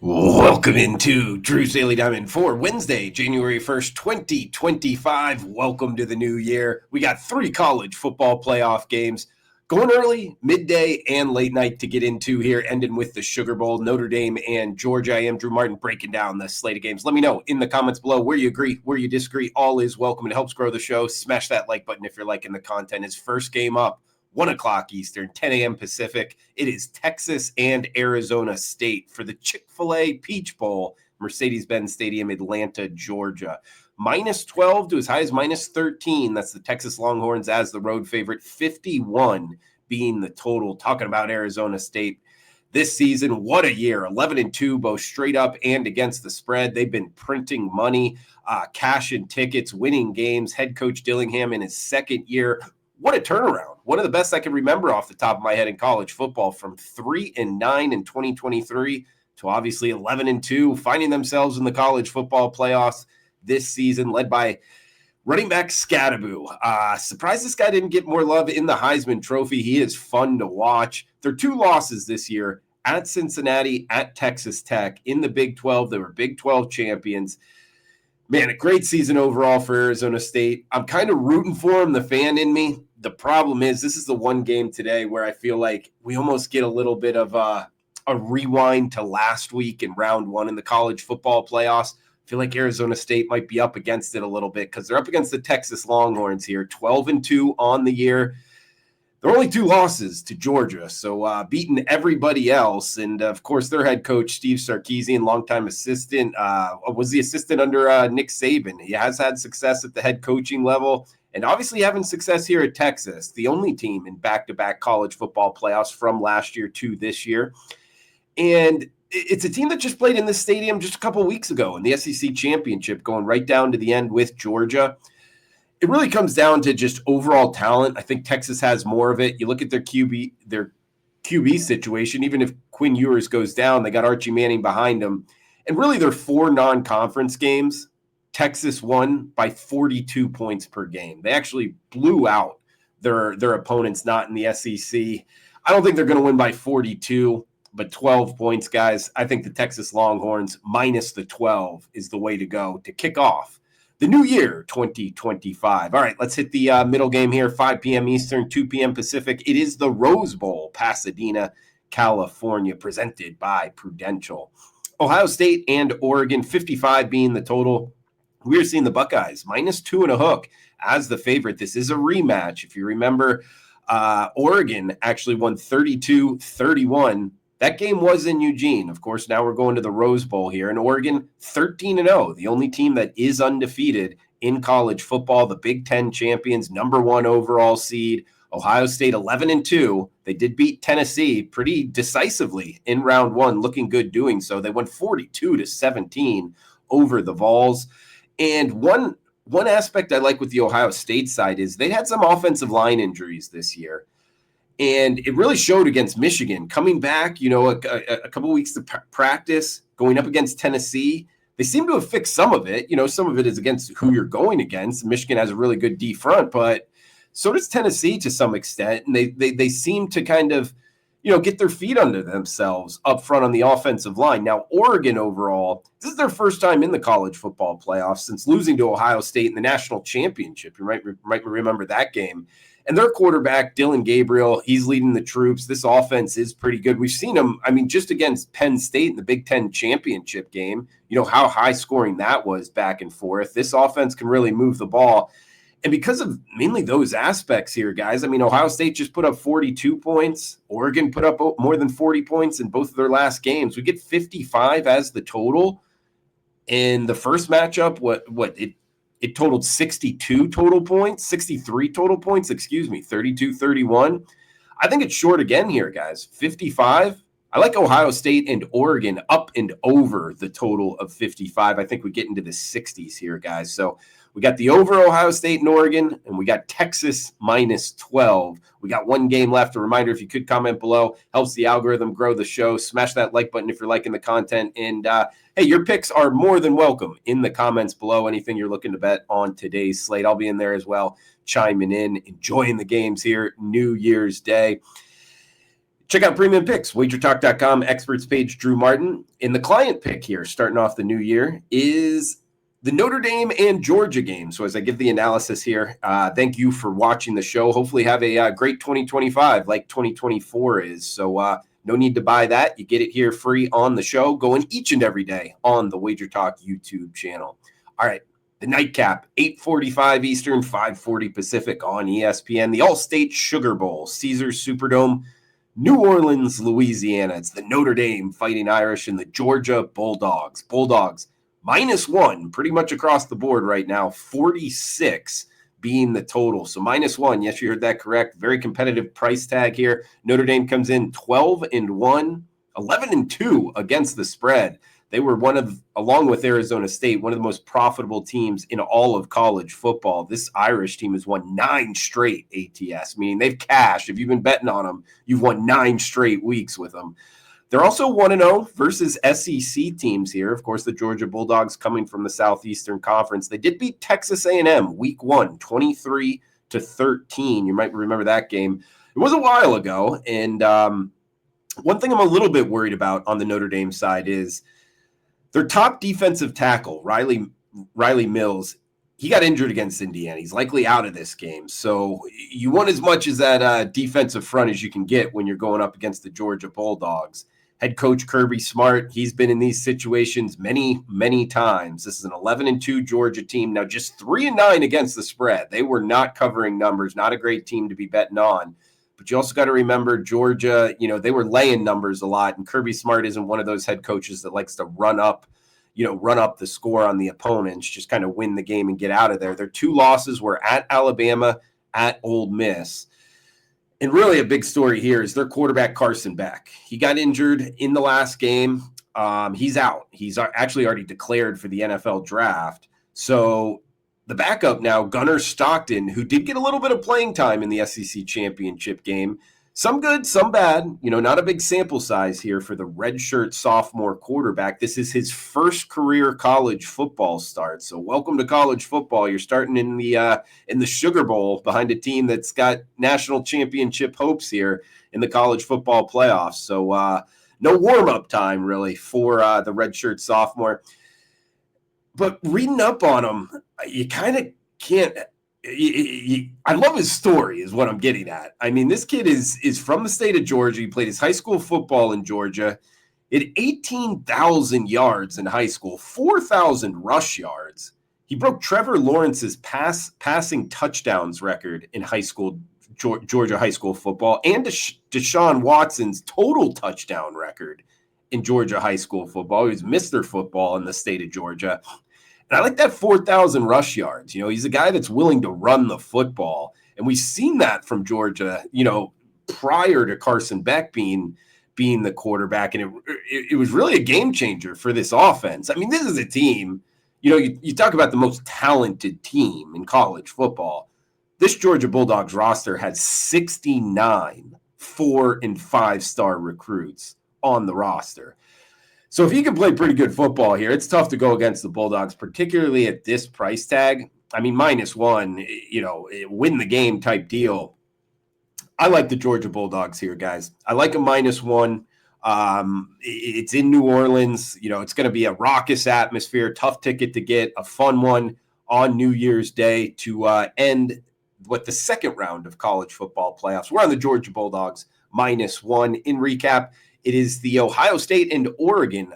Welcome into Drew's Daily Diamond for Wednesday, January 1st, 2025. Welcome to the new year. We got 3 college football playoff games going early, midday, and late night to get into here, ending with the Sugar Bowl, Notre Dame and Georgia. I am Drew Martin breaking down the slate of games. Let me know in the comments below where you agree, where you disagree. All is welcome. It helps grow the show. Smash that like button if you're liking the content. His first game up, 1 o'clock Eastern, 10 a.m. Pacific. It is Texas and Arizona State for the Chick-fil-A Peach Bowl, Mercedes-Benz Stadium, Atlanta, Georgia. Minus 12 to as high as minus 13. That's the Texas Longhorns as the road favorite, 51 being the total. Talking about Arizona State this season, what a year. 11-2, both straight up and against the spread. They've been printing money, cash in tickets, winning games. Head coach Dillingham in his second year. What a turnaround. One of the best I can remember off the top of my head in college football, from 3-9 in 2023 to obviously 11-2, finding themselves in the college football playoffs this season, led by running back Scadaboo. Surprised this guy didn't get more love in the Heisman Trophy. He is fun to watch. There are 2 losses this year, at Cincinnati, at Texas Tech. In the Big 12, they were Big 12 champions. Man, a great season overall for Arizona State. I'm kind of rooting for him, the fan in me. The problem is this is the one game today where I feel like we almost get a little bit of a rewind to last week in round 1 in the college football playoffs. I feel like Arizona State might be up against it a little bit because they're up against the Texas Longhorns here, 12-2 on the year. There are only 2 losses to Georgia, so beating everybody else. And, of course, their head coach, Steve Sarkisian, longtime assistant, was the assistant under Nick Saban. He has had success at the head coaching level and obviously having success here at Texas, the only team in back-to-back college football playoffs from last year to this year. And it's a team that just played in this stadium just a couple of weeks ago in the SEC championship, going right down to the end with Georgia. It really comes down to just overall talent. I think Texas has more of it. You look at their QB situation. Even if Quinn Ewers goes down, they got Archie Manning behind him. And really, their 4 non-conference games, Texas won by 42 points per game. They actually blew out their opponents not in the SEC. I don't think they're going to win by 42, but 12 points, guys. I think the Texas Longhorns minus the 12 is the way to go to kick off the new year, 2025. All right, let's hit the middle game here, 5 p.m. Eastern, 2 p.m. Pacific. It is the Rose Bowl, Pasadena, California, presented by Prudential. Ohio State and Oregon, 55 being the total. We're seeing the Buckeyes, minus 2 and a hook as the favorite. This is a rematch. If you remember, Oregon actually won 32-31. That game was in Eugene. Of course, now we're going to the Rose Bowl here. In Oregon, 13-0, the only team that is undefeated in college football, the Big Ten champions, number 1 overall seed. Ohio State, 11-2. They did beat Tennessee pretty decisively in round 1, looking good doing so. They won 42-17 over the Vols. And one aspect I like with the Ohio State side is they had some offensive line injuries this year. And it really showed against Michigan. Coming back, a couple weeks to practice, going up against Tennessee, they seem to have fixed some of it. Some of it is against who you're going against. Michigan has a really good D front, but so does Tennessee to some extent. And they seem to kind of, get their feet under themselves up front on the offensive line. Now, Oregon overall, this is their first time in the college football playoffs since losing to Ohio State in the national championship. You might remember that game. And their quarterback, Dylan Gabriel, he's leading the troops. This offense is pretty good. We've seen them, just against Penn State in the Big Ten championship game, how high scoring that was back and forth. This offense can really move the ball. And because of mainly those aspects here, guys, Ohio State just put up 42 points. Oregon put up more than 40 points in both of their last games. We get 55 as the total. In the first matchup, it totaled 63 total points, 32-31. I think it's short again here, guys. 55. I like Ohio State and Oregon up and over the total of 55. I think we get into the 60s here, guys. So we got the over Ohio State and Oregon, and we got Texas minus 12. We got 1 game left. A reminder, if you could comment below, helps the algorithm grow the show. Smash that like button if you're liking the content. And, hey, your picks are more than welcome in the comments below. Anything you're looking to bet on today's slate, I'll be in there as well, chiming in, enjoying the games here, New Year's Day. Check out Premium Picks, WagerTalk.com, experts page, Drew Martin. In the client pick here, starting off the new year, is the Notre Dame and Georgia game. So as I give the analysis here, thank you for watching the show. Hopefully have a great 2025 like 2024 is. So no need to buy that. You get it here free on the show, going each and every day on the WagerTalk YouTube channel. All right, the nightcap, 8:45 Eastern, 5:40 Pacific on ESPN. The All-State Sugar Bowl, Caesars Superdome, New Orleans, Louisiana. It's the Notre Dame Fighting Irish and the Georgia Bulldogs. Bulldogs -1 pretty much across the board right now, 46 being the total. So -1, yes, you heard that correct. Very competitive price tag here. Notre Dame comes in 12-1, 11-2 against the spread. They were along with Arizona State, one of the most profitable teams in all of college football. This Irish team has won 9 straight ATS, meaning they've cashed. If you've been betting on them, you've won 9 straight weeks with them. They're also 1-0 versus SEC teams here. Of course, the Georgia Bulldogs coming from the Southeastern Conference. They did beat Texas A&M week 1, 23-13. You might remember that game. It was a while ago. And one thing I'm a little bit worried about on the Notre Dame side is their top defensive tackle, Riley Mills. He got injured against Indiana. He's likely out of this game. So you want as much as that defensive front as you can get when you're going up against the Georgia Bulldogs. Head coach Kirby Smart, he's been in these situations many, many times. This is an 11-2 Georgia team. Now just 3-9 against the spread. They were not covering numbers, not a great team to be betting on. But you also got to remember Georgia, they were laying numbers a lot, and Kirby Smart isn't one of those head coaches that likes to run up the score on the opponents, just kind of win the game and get out of there. Their 2 losses were at Alabama, at Ole Miss. And really a big story here is their quarterback, Carson Beck. He got injured in the last game. He's out. He's actually already declared for the NFL draft. So the backup now, Gunnar Stockton, who did get a little bit of playing time in the SEC championship game. Some good, some bad. Not a big sample size here for the redshirt sophomore quarterback. This is his first career college football start. So welcome to college football. You're starting in the Sugar Bowl behind a team that's got national championship hopes here in the college football playoffs. So no warm-up time really for the redshirt sophomore. But reading up on him, you kind of can't. I love his story is what I'm getting at. I mean, this kid is from the state of Georgia. He played his high school football in Georgia. He had 18,000 yards in high school, 4,000 rush yards. He broke Trevor Lawrence's passing touchdowns record in high school, Georgia high school football, and Deshaun Watson's total touchdown record in Georgia high school football. He was Mr. Football in the state of Georgia. And I like that 4,000 rush yards. He's a guy that's willing to run the football. And we've seen that from Georgia, prior to Carson Beck being the quarterback. And it was really a game changer for this offense. I mean, this is a team, you talk about the most talented team in college football. This Georgia Bulldogs roster has 69 4- and 5-star recruits on the roster. So if he can play pretty good football here, it's tough to go against the Bulldogs, particularly at this price tag. I mean, -1, win the game type deal. I like the Georgia Bulldogs here, guys. I like a -1. It's in New Orleans. It's going to be a raucous atmosphere, tough ticket to get, a fun one on New Year's Day to end the second round of college football playoffs. We're on the Georgia Bulldogs -1. In recap, it is the Ohio State and Oregon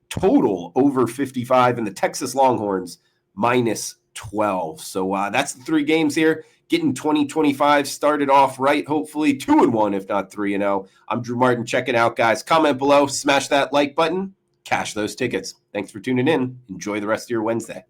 total over 55 and the Texas Longhorns -12. So that's the 3 games here. Getting 2025 started off right, hopefully 2-1, if not 3-0. I'm Drew Martin. Check it out, guys. Comment below, smash that like button, cash those tickets. Thanks for tuning in. Enjoy the rest of your Wednesday.